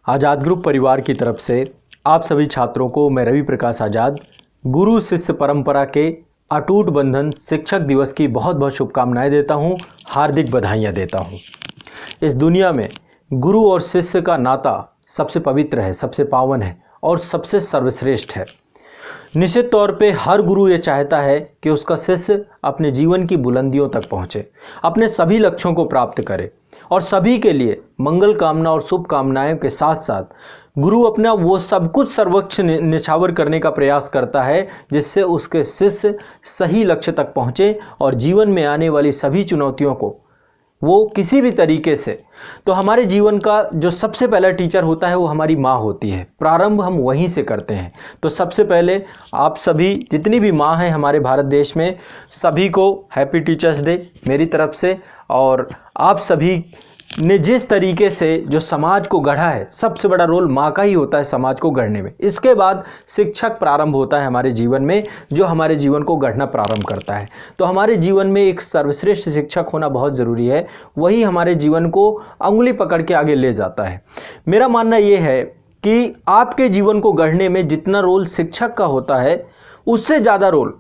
आज़ाद group परिवार की तरफ से आप सभी छात्रों को मैं रवि प्रकाश आज़ाद गुरु शिष्य परंपरा के अटूट बंधन शिक्षक दिवस की बहुत बहुत शुभकामनाएं देता हूं, हार्दिक बधाइयां देता हूं। इस दुनिया में गुरु और शिष्य का नाता सबसे पवित्र है, सबसे पावन है और सबसे सर्वश्रेष्ठ है। निश्चित तौर पे हर गुरु ये चाहता है कि उसका शिष्य अपने जीवन की बुलंदियों तक पहुँचे, अपने सभी लक्ष्यों को प्राप्त करे और सभी के लिए मंगल कामना और शुभ कामनाओं के साथ साथ गुरु अपना वो सब कुछ सर्वोच्च निछावर करने का प्रयास करता है जिससे उसके शिष्य सही लक्ष्य तक पहुँचे और जीवन में आने वाली सभी चुनौतियों को वो किसी भी तरीके से। तो हमारे जीवन का जो सबसे पहला टीचर होता है वो हमारी माँ होती है। प्रारंभ हम वहीं से करते हैं। तो सबसे पहले आप सभी जितनी भी माँ हैं हमारे भारत देश में, सभी को हैप्पी टीचर्स डे मेरी तरफ से। और आप सभी ने जिस तरीके से जो समाज को गढ़ा है, सबसे बड़ा रोल माँ का ही होता है समाज को गढ़ने में। इसके बाद शिक्षक प्रारंभ होता है हमारे जीवन में, जो हमारे जीवन को गढ़ना प्रारंभ करता है। तो हमारे जीवन में एक सर्वश्रेष्ठ शिक्षक होना बहुत ज़रूरी है, वही हमारे जीवन को अंगुली पकड़ के आगे ले जाता है। मेरा मानना ये है कि आपके जीवन को गढ़ने में जितना रोल शिक्षक का होता है उससे ज़्यादा रोल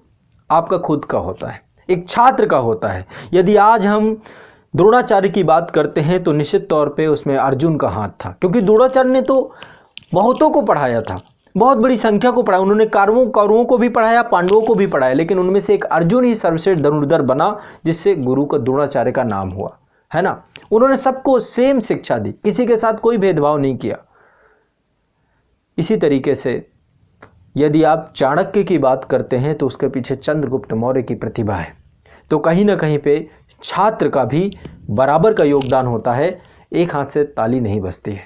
आपका खुद का होता है, एक छात्र का होता है। यदि आज हम द्रोणाचार्य की बात करते हैं तो निश्चित तौर पे उसमें अर्जुन का हाथ था, क्योंकि द्रोणाचार्य ने तो बहुतों को पढ़ाया था, बहुत बड़ी संख्या को पढ़ाया। उन्होंने कौरवों को भी पढ़ाया, पांडवों को भी पढ़ाया, लेकिन उनमें से एक अर्जुन ही सर्वश्रेष्ठ धनुर्धर बना जिससे गुरु का द्रोणाचार्य का नाम हुआ, है ना। उन्होंने सबको सेम शिक्षा दी, किसी के साथ कोई भेदभाव नहीं किया। इसी तरीके से यदि आप चाणक्य की बात करते हैं तो उसके पीछे चंद्रगुप्त मौर्य की प्रतिभा है। तो कहीं ना कहीं पे छात्र का भी बराबर का योगदान होता है, एक हाथ से ताली नहीं बजती है।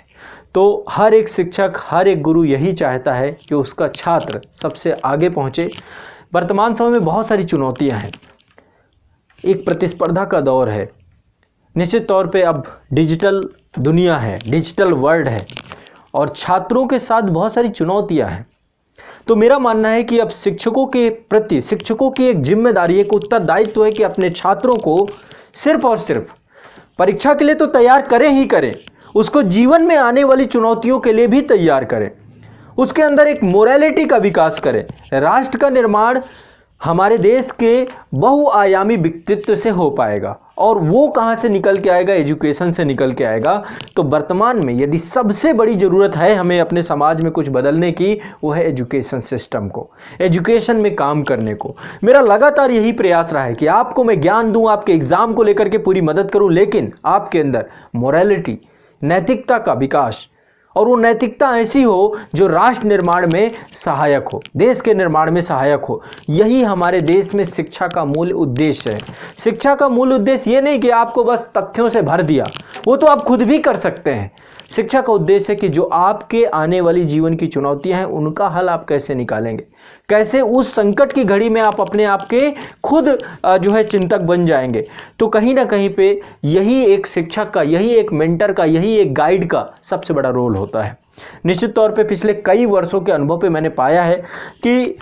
तो हर एक शिक्षक, हर एक गुरु यही चाहता है कि उसका छात्र सबसे आगे पहुंचे। वर्तमान समय में बहुत सारी चुनौतियां हैं, एक प्रतिस्पर्धा का दौर है। निश्चित तौर पे अब डिजिटल दुनिया है, डिजिटल वर्ल्ड है और छात्रों के साथ बहुत सारी चुनौतियाँ हैं। तो मेरा मानना है कि अब शिक्षकों के प्रति शिक्षकों की एक जिम्मेदारी, एक उत्तरदायित्व है कि अपने छात्रों को सिर्फ और सिर्फ परीक्षा के लिए तो तैयार करें ही करें, उसको जीवन में आने वाली चुनौतियों के लिए भी तैयार करें। उसके अंदर एक मोरालिटी का विकास करें। राष्ट्र का निर्माण हमारे देश के बहुआयामी व्यक्तित्व से हो पाएगा और वो कहाँ से निकल के आएगा? एजुकेशन से निकल के आएगा। तो वर्तमान में यदि सबसे बड़ी ज़रूरत है हमें अपने समाज में कुछ बदलने की, वो है एजुकेशन सिस्टम को, एजुकेशन में काम करने को। मेरा लगातार यही प्रयास रहा है कि आपको मैं ज्ञान दूं, आपके एग्ज़ाम को लेकर के पूरी मदद करूं, लेकिन आपके अंदर मोरालिटी, नैतिकता का विकास, और वो नैतिकता ऐसी हो जो राष्ट्र निर्माण में सहायक हो, देश के निर्माण में सहायक हो। यही हमारे देश में शिक्षा का मूल उद्देश्य है। शिक्षा का मूल उद्देश्य ये नहीं कि आपको बस तथ्यों से भर दिया, वो तो आप खुद भी कर सकते हैं। शिक्षा का उद्देश्य है कि जो आपके आने वाली जीवन की चुनौतियां हैं उनका हल आप कैसे निकालेंगे, कैसे उस संकट की घड़ी में आप अपने आप के खुद जो है चिंतक बन जाएंगे। तो कहीं ना कहीं पे यही एक शिक्षक का, यही एक मेंटर का, यही एक गाइड का सबसे बड़ा रोल होता है। निश्चित तौर पे पिछले कई वर्षों के अनुभव पे मैंने पाया है कि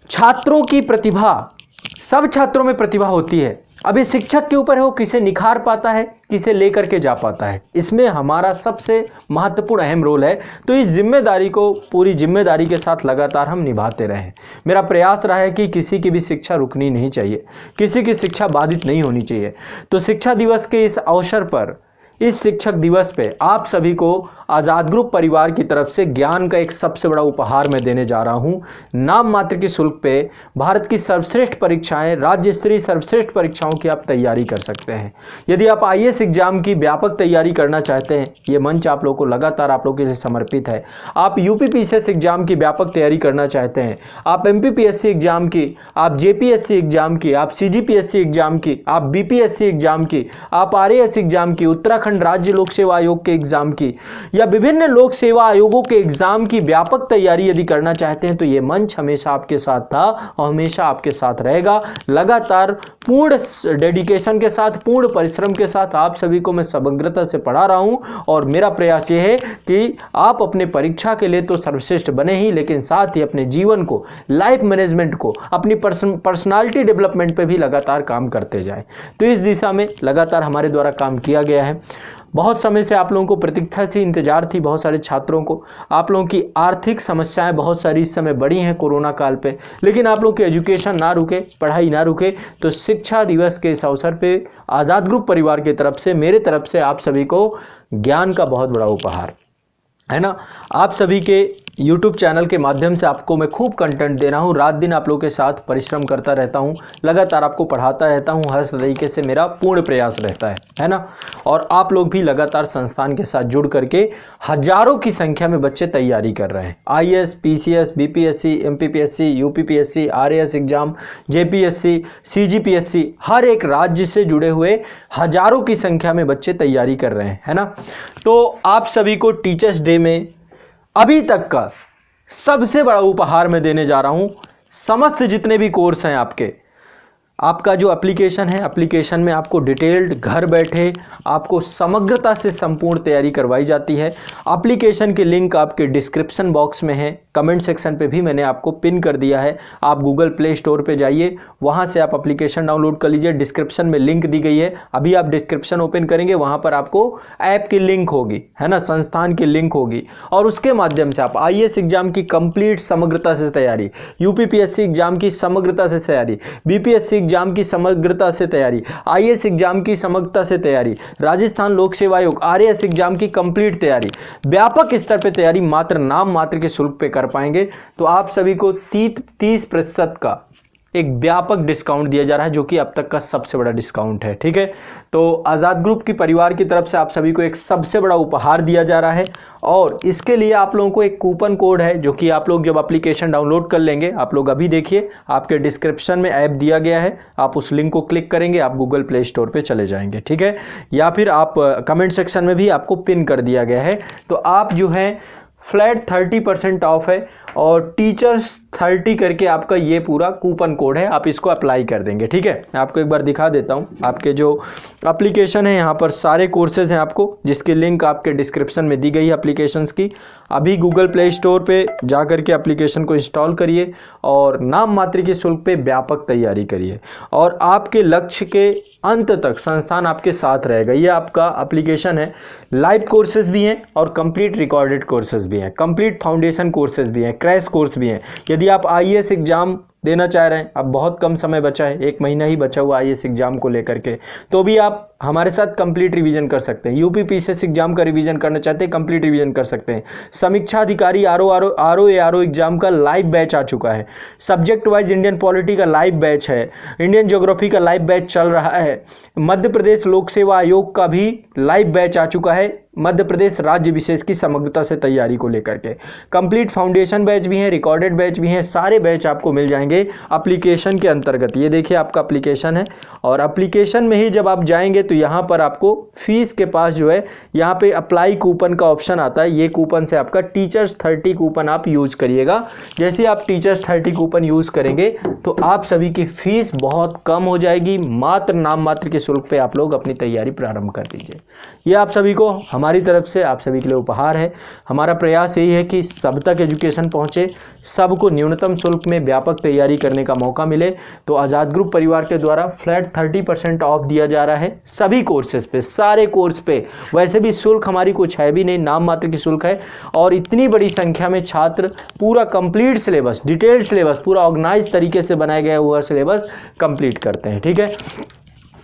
छात्रों की प्रतिभा, सब छात्रों में प्रतिभा होती है। अभी शिक्षक के ऊपर है वो किसे निखार पाता है, किसे लेकर के जा पाता है। इसमें हमारा सबसे महत्वपूर्ण अहम रोल है। तो इस जिम्मेदारी को पूरी जिम्मेदारी के साथ लगातार हम निभाते रहें। मेरा प्रयास रहा है कि किसी की भी शिक्षा रुकनी नहीं चाहिए, किसी की शिक्षा बाधित नहीं होनी चाहिए। तो शिक्षा दिवस के इस अवसर पर, इस शिक्षक दिवस पे आप सभी को आज़ाद ग्रुप परिवार की तरफ से ज्ञान का एक सबसे बड़ा उपहार मैं देने जा रहा हूं। नाम मात्र के शुल्क पे भारत की सर्वश्रेष्ठ परीक्षाएं, राज्य स्तरीय सर्वश्रेष्ठ परीक्षाओं की आप तैयारी कर सकते हैं। यदि आप आईएएस एग्जाम की व्यापक तैयारी करना चाहते हैं, ये मंच आप लोगों को लगातार आप लोगों के लिए समर्पित है। आप यूपीपीसीएस एग्जाम की व्यापक तैयारी करना चाहते हैं, आप एमपीपीएससी एग्जाम की, आप जेपीएससी एग्जाम की, आप सीजीपीएससी एग्जाम की, आप बीपीएससी एग्जाम की, आप आरएएस एग्जाम की, उत्तराखंड राज्य लोक सेवा आयोग के एग्जाम की या विभिन्न लोक सेवा आयोगों के एग्जाम की व्यापक तैयारी यदि करना चाहते हैं तो ये मंच हमेशा आपके साथ था और हमेशा आपके साथ रहेगा। लगातार पूर्ण डेडिकेशन के साथ, पूर्ण परिश्रम के साथ आप सभी को मैं समग्रता से पढ़ा रहा हूं और मेरा प्रयास ये है कि आप अपने परीक्षा के लिए तो सर्वश्रेष्ठ बने ही, लेकिन साथ ही अपने जीवन को, लाइफ मैनेजमेंट को, अपनी पर्सनालिटी डेवलपमेंट पे भी लगातार काम करते जाएं। तो इस दिशा में लगातार हमारे द्वारा काम किया गया है। बहुत समय से आप लोगों को प्रतीक्षा थी, इंतजार थी बहुत सारे छात्रों को। आप लोगों की आर्थिक समस्याएं बहुत सारी इस समय बढ़ी हैं कोरोना काल पे, लेकिन आप लोग की एजुकेशन ना रुके, पढ़ाई ना रुके। तो शिक्षा दिवस के इस अवसर पे आज़ाद ग्रुप परिवार की तरफ से, मेरे तरफ से आप सभी को ज्ञान का बहुत बड़ा उपहार है ना। आप सभी के YouTube चैनल के माध्यम से आपको मैं खूब कंटेंट दे रहा हूँ, रात दिन आप लोगों के साथ परिश्रम करता रहता हूँ, लगातार आपको पढ़ाता रहता हूँ, हर तरीके से मेरा पूर्ण प्रयास रहता है ना। और आप लोग भी लगातार संस्थान के साथ जुड़ करके हजारों की संख्या में बच्चे तैयारी कर रहे हैं। IAS, PCS, BPSC, MPPSC, UPPSC, RAS exam, JPSC, CGPSC, हर एक राज्य से जुड़े हुए हजारों की संख्या में बच्चे तैयारी कर रहे हैं, है ना। तो आप सभी को टीचर्स डे में अभी तक का सबसे बड़ा उपहार मैं देने जा रहा हूं। समस्त जितने भी कोर्स हैं आपका जो एप्लीकेशन है, एप्लीकेशन में आपको डिटेल्ड घर बैठे आपको समग्रता से संपूर्ण तैयारी करवाई जाती है। एप्लीकेशन की लिंक आपके डिस्क्रिप्शन बॉक्स में है, कमेंट सेक्शन पे भी मैंने आपको पिन कर दिया है। आप गूगल प्ले स्टोर पे जाइए, वहाँ से आप एप्लीकेशन डाउनलोड कर लीजिए। डिस्क्रिप्शन में लिंक दी गई है, अभी आप डिस्क्रिप्शन ओपन करेंगे, वहाँ पर आपको ऐप की लिंक होगी, है ना, संस्थान की लिंक होगी, और उसके माध्यम से आप IAS एग्जाम की कंप्लीट समग्रता से तैयारी, UPPSC एग्जाम की समग्रता से तैयारी, BPSC एग्जाम की समग्रता से तैयारी, IAS एग्जाम की समग्रता से तैयारी, राजस्थान लोक सेवा आयोग RAS एग्जाम की कंप्लीट तैयारी, व्यापक स्तर पे तैयारी मात्र नाम मात्र के शुल्क पे कर पाएंगे। तो आप सभी को 30% का एक व्यापक डिस्काउंट दिया जा रहा है, जो कि अब तक का सबसे बड़ा डिस्काउंट है, ठीक है। तो आज़ाद ग्रुप की परिवार की तरफ से आप सभी को एक सबसे बड़ा उपहार दिया जा रहा है, और इसके लिए आप लोगों को एक कूपन कोड है, जो कि आप लोग जब एप्लीकेशन डाउनलोड कर लेंगे, आप लोग अभी देखिए आपके डिस्क्रिप्शन में ऐप दिया गया है, आप उस लिंक को क्लिक करेंगे, आप गूगल प्ले स्टोर पर चले जाएंगे, ठीक है, या फिर आप कमेंट सेक्शन में भी आपको पिन कर दिया गया है। तो आप जो है फ्लैट 30% ऑफ है, और टीचर्स 30 करके आपका ये पूरा कूपन कोड है, आप इसको अप्लाई कर देंगे, ठीक है। मैं आपको एक बार दिखा देता हूँ, आपके जो एप्लीकेशन है यहाँ पर सारे कोर्सेज हैं आपको, जिसकी लिंक आपके डिस्क्रिप्शन में दी गई है एप्लीकेशंस की। अभी गूगल प्ले स्टोर पे जा करके एप्लीकेशन को इंस्टॉल करिए और नाम मात्र के शुल्क पे व्यापक तैयारी करिए, और आपके लक्ष्य के अंत तक संस्थान आपके साथ रहेगा। ये आपका एप्लीकेशन है, लाइव कोर्सेज भी हैं और कंप्लीट रिकॉर्डेड कोर्सेज भी हैं, कंप्लीट फाउंडेशन कोर्सेज भी हैं, क्रैश कोर्स भी हैं। यदि आप IAS एग्जाम देना चाह रहे हैं, अब बहुत कम समय बचा है, 1 महीना ही बचा हुआ IAS एग्जाम को लेकर के, तो भी आप हमारे साथ कंप्लीट रिवीजन कर सकते हैं। UPPSC एग्जाम का रिवीजन करना चाहते हैं, कंप्लीट रिवीजन कर सकते हैं। समीक्षा अधिकारी RO एग्जाम का लाइव बैच आ चुका है। सब्जेक्ट वाइज इंडियन पॉलिटी का लाइव बैच है, इंडियन ज्योग्राफी का लाइव बैच चल रहा है, मध्य प्रदेश लोक सेवा आयोग का भी लाइव बैच आ चुका है, मध्य प्रदेश राज्य विशेष की समग्रता से तैयारी को लेकर के। कंप्लीट फाउंडेशन बैच भी है, रिकॉर्डेड बैच भी है, सारे बैच आपको मिल जाएंगे एप्लीकेशन के अंतर्गत। ये देखिए आपका एप्लीकेशन है, और एप्लीकेशन में ही जब आप जाएंगे तो यहाँ पर आपको फीस के पास जो है यहाँ पे अप्लाई कूपन का ऑप्शन आता है। ये कूपन से आपका टीचर्स 30 कूपन आप यूज करिएगा। जैसे आप टीचर्स 30 कूपन यूज करेंगे तो आप सभी की फीस बहुत कम हो जाएगी, मात्र नाम मात्र के शुल्क पे आप लोग अपनी तैयारी प्रारंभ कर दीजिए। ये आप सभी को हमारी तरफ से आप सभी के लिए उपहार है। हमारा प्रयास यही है कि सब तक एजुकेशन पहुंचे, सबको न्यूनतम शुल्क में व्यापक तैयारी करने का मौका मिले। तो आज़ाद ग्रुप परिवार के द्वारा फ्लैट 30% ऑफ दिया जा रहा है सभी कोर्सेज पे, सारे कोर्स पे। वैसे भी शुल्क हमारी कुछ है भी नहीं, नाम मात्र की शुल्क है, और इतनी बड़ी संख्या में छात्र पूरा कंप्लीट सिलेबस, डिटेल्ड सिलेबस, पूरा ऑर्गेनाइज तरीके से बनाया गया हुआ सिलेबस कंप्लीट करते हैं, ठीक है।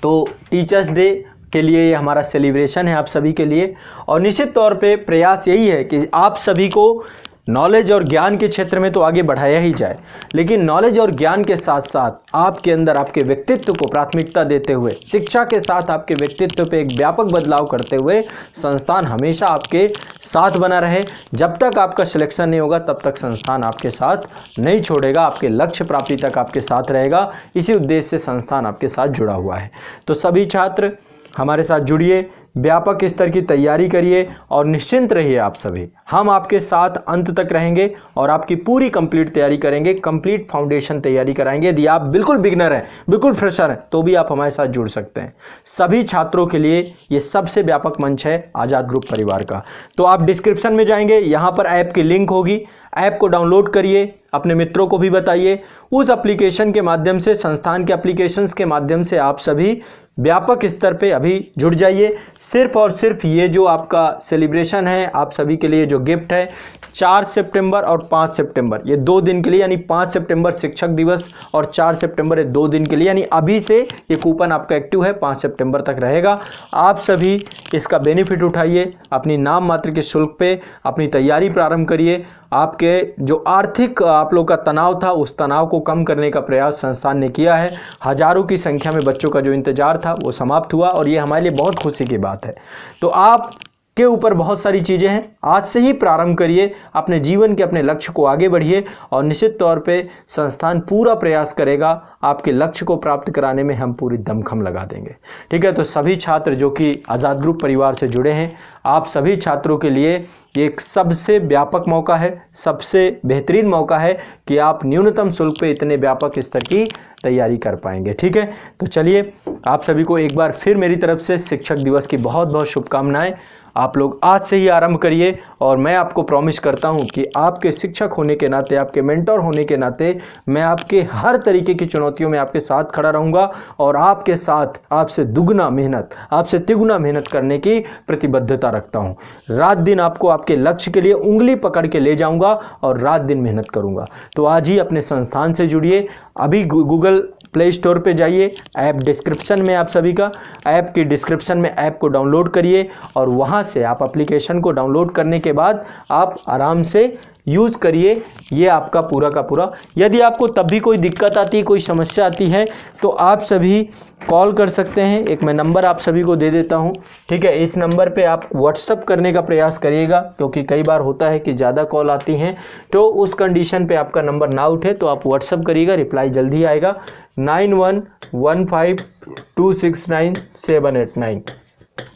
तो टीचर्स डे के लिए ये हमारा सेलिब्रेशन है आप सभी के लिए, और निश्चित तौर पे प्रयास यही है कि आप सभी को नॉलेज और ज्ञान के क्षेत्र में तो आगे बढ़ाया ही जाए, लेकिन नॉलेज और ज्ञान के साथ साथ आपके अंदर आपके व्यक्तित्व को प्राथमिकता देते हुए, शिक्षा के साथ आपके व्यक्तित्व पे एक व्यापक बदलाव करते हुए संस्थान हमेशा आपके साथ बना रहे। जब तक आपका सिलेक्शन नहीं होगा तब तक संस्थान आपके साथ नहीं छोड़ेगा, आपके लक्ष्य प्राप्ति तक आपके साथ रहेगा। इसी उद्देश्य से संस्थान आपके साथ जुड़ा हुआ है। तो सभी छात्र हमारे साथ जुड़िए, व्यापक स्तर की तैयारी करिए, और निश्चिंत रहिए आप सभी, हम आपके साथ अंत तक रहेंगे और आपकी पूरी कंप्लीट तैयारी करेंगे, कंप्लीट फाउंडेशन तैयारी कराएंगे। यदि आप बिल्कुल बिगनर हैं, बिल्कुल फ्रेशर हैं, तो भी आप हमारे साथ जुड़ सकते हैं। सभी छात्रों के लिए ये सबसे व्यापक मंच है आज़ाद ग्रुप परिवार का। तो आप डिस्क्रिप्शन में जाएंगे, यहाँ पर ऐप की लिंक होगी, ऐप को डाउनलोड करिए, अपने मित्रों को भी बताइए। उस एप्लीकेशन के माध्यम से, संस्थान के एप्लीकेशंस के माध्यम से आप सभी व्यापक स्तर पे अभी जुड़ जाइए। सिर्फ और सिर्फ ये जो आपका सेलिब्रेशन है, आप सभी के लिए जो गिफ्ट है, 4 सितंबर और 5 सितंबर ये 2 दिन के लिए, यानी 5 सितंबर शिक्षक दिवस और 4 सितंबर ये 2 दिन के लिए, यानी अभी से ये कूपन आपका एक्टिव है, 5 सितंबर तक रहेगा। आप सभी इसका बेनिफिट उठाइए, अपनी नाम मात्र के शुल्क पे अपनी तैयारी प्रारंभ करिए। आपके जो आर्थिक आप लोग का तनाव था, उस तनाव को कम करने का प्रयास संस्थान ने किया है। हजारों की संख्या में बच्चों का जो इंतजार था वो समाप्त हुआ और ये हमारे लिए बहुत खुशी की बात है। तो आप के ऊपर बहुत सारी चीज़ें हैं, आज से ही प्रारंभ करिए, अपने जीवन के अपने लक्ष्य को आगे बढ़िए और निश्चित तौर पे संस्थान पूरा प्रयास करेगा, आपके लक्ष्य को प्राप्त कराने में हम पूरी दमखम लगा देंगे। ठीक है, तो सभी छात्र जो कि आज़ाद ग्रुप परिवार से जुड़े हैं, आप सभी छात्रों के लिए एक सबसे व्यापक मौका है, सबसे बेहतरीन मौका है कि आप न्यूनतम शुल्क पे इतने व्यापक स्तर की तैयारी कर पाएंगे। ठीक है, तो चलिए आप सभी को एक बार फिर मेरी तरफ से शिक्षक दिवस की बहुत बहुत शुभकामनाएं। आप लोग आज से ही आरंभ करिए और मैं आपको प्रॉमिस करता हूं कि आपके शिक्षक होने के नाते, आपके मेंटर होने के नाते मैं आपके हर तरीके की चुनौतियों में आपके साथ खड़ा रहूंगा और आपके साथ आपसे दुगना मेहनत, आपसे तिगुना मेहनत करने की प्रतिबद्धता रखता हूं। रात दिन आपको आपके लक्ष्य के लिए उंगली पकड़ के ले जाऊंगा और रात दिन मेहनत करूंगा। तो आज ही अपने संस्थान से जुड़िए, अभी गूगल प्ले स्टोर पे जाइए, ऐप डिस्क्रिप्शन में, आप सभी का ऐप की डिस्क्रिप्शन में ऐप को डाउनलोड करिए और वहाँ से आप एप्लीकेशन को डाउनलोड करने के बाद आप आराम से यूज़ करिए। ये आपका पूरा का पूरा, यदि आपको तब भी कोई दिक्कत आती है, कोई समस्या आती है तो आप सभी कॉल कर सकते हैं। एक मैं नंबर आप सभी को दे देता हूं, ठीक है। इस नंबर पे आप व्हाट्सअप करने का प्रयास करिएगा, क्योंकि कई बार होता है कि ज़्यादा कॉल आती हैं, तो उस कंडीशन पे आपका नंबर ना उठे तो आप व्हाट्सअप करिएगा, रिप्लाई जल्दी आएगा। 9115269789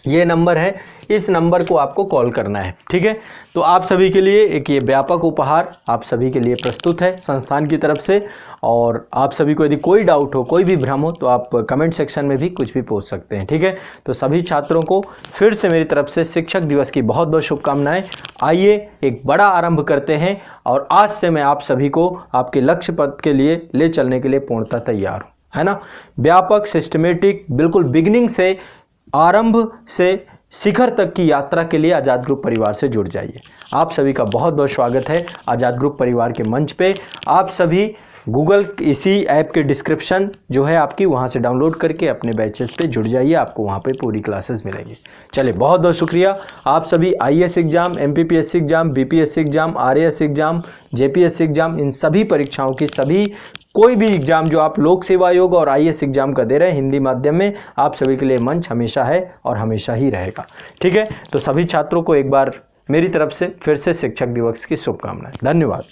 ये नंबर है, इस नंबर को आपको कॉल करना है। ठीक है, तो आप सभी के लिए एक ये व्यापक उपहार आप सभी के लिए प्रस्तुत है संस्थान की तरफ से। और आप सभी को यदि कोई डाउट हो, कोई भी भ्रम हो, तो आप कमेंट सेक्शन में भी कुछ भी पूछ सकते हैं। ठीक है, तो सभी छात्रों को फिर से मेरी तरफ से शिक्षक दिवस की बहुत बहुत शुभकामनाएं। आइए एक बड़ा आरंभ करते हैं और आज से मैं आप सभी को आपके लक्ष्य पथ के लिए ले चलने के लिए पूर्णतः तैयार हूँ, है ना। व्यापक, सिस्टमेटिक, बिल्कुल बिगिनिंग से, आरंभ से शिखर तक की यात्रा के लिए आज़ाद ग्रुप परिवार से जुड़ जाइए। आप सभी का बहुत बहुत स्वागत है आज़ाद ग्रुप परिवार के मंच पे। आप सभी गूगल इसी ऐप के डिस्क्रिप्शन जो है आपकी, वहाँ से डाउनलोड करके अपने बैचेस पे जुड़ जाइए, आपको वहाँ पे पूरी क्लासेस मिलेंगी। चलिए, बहुत बहुत शुक्रिया। आप सभी IAS exam, MPPSC exam, BPSC exam, RAS exam, JPSC exam, इन सभी परीक्षाओं की, सभी कोई भी एग्जाम जो आप लोक सेवा आयोग और IAS एग्जाम का दे रहे हैं हिंदी माध्यम में, आप सभी के लिए मंच हमेशा है और हमेशा ही रहेगा। ठीक है, तो सभी छात्रों को एक बार मेरी तरफ से फिर से शिक्षक दिवस की शुभकामनाएं। धन्यवाद।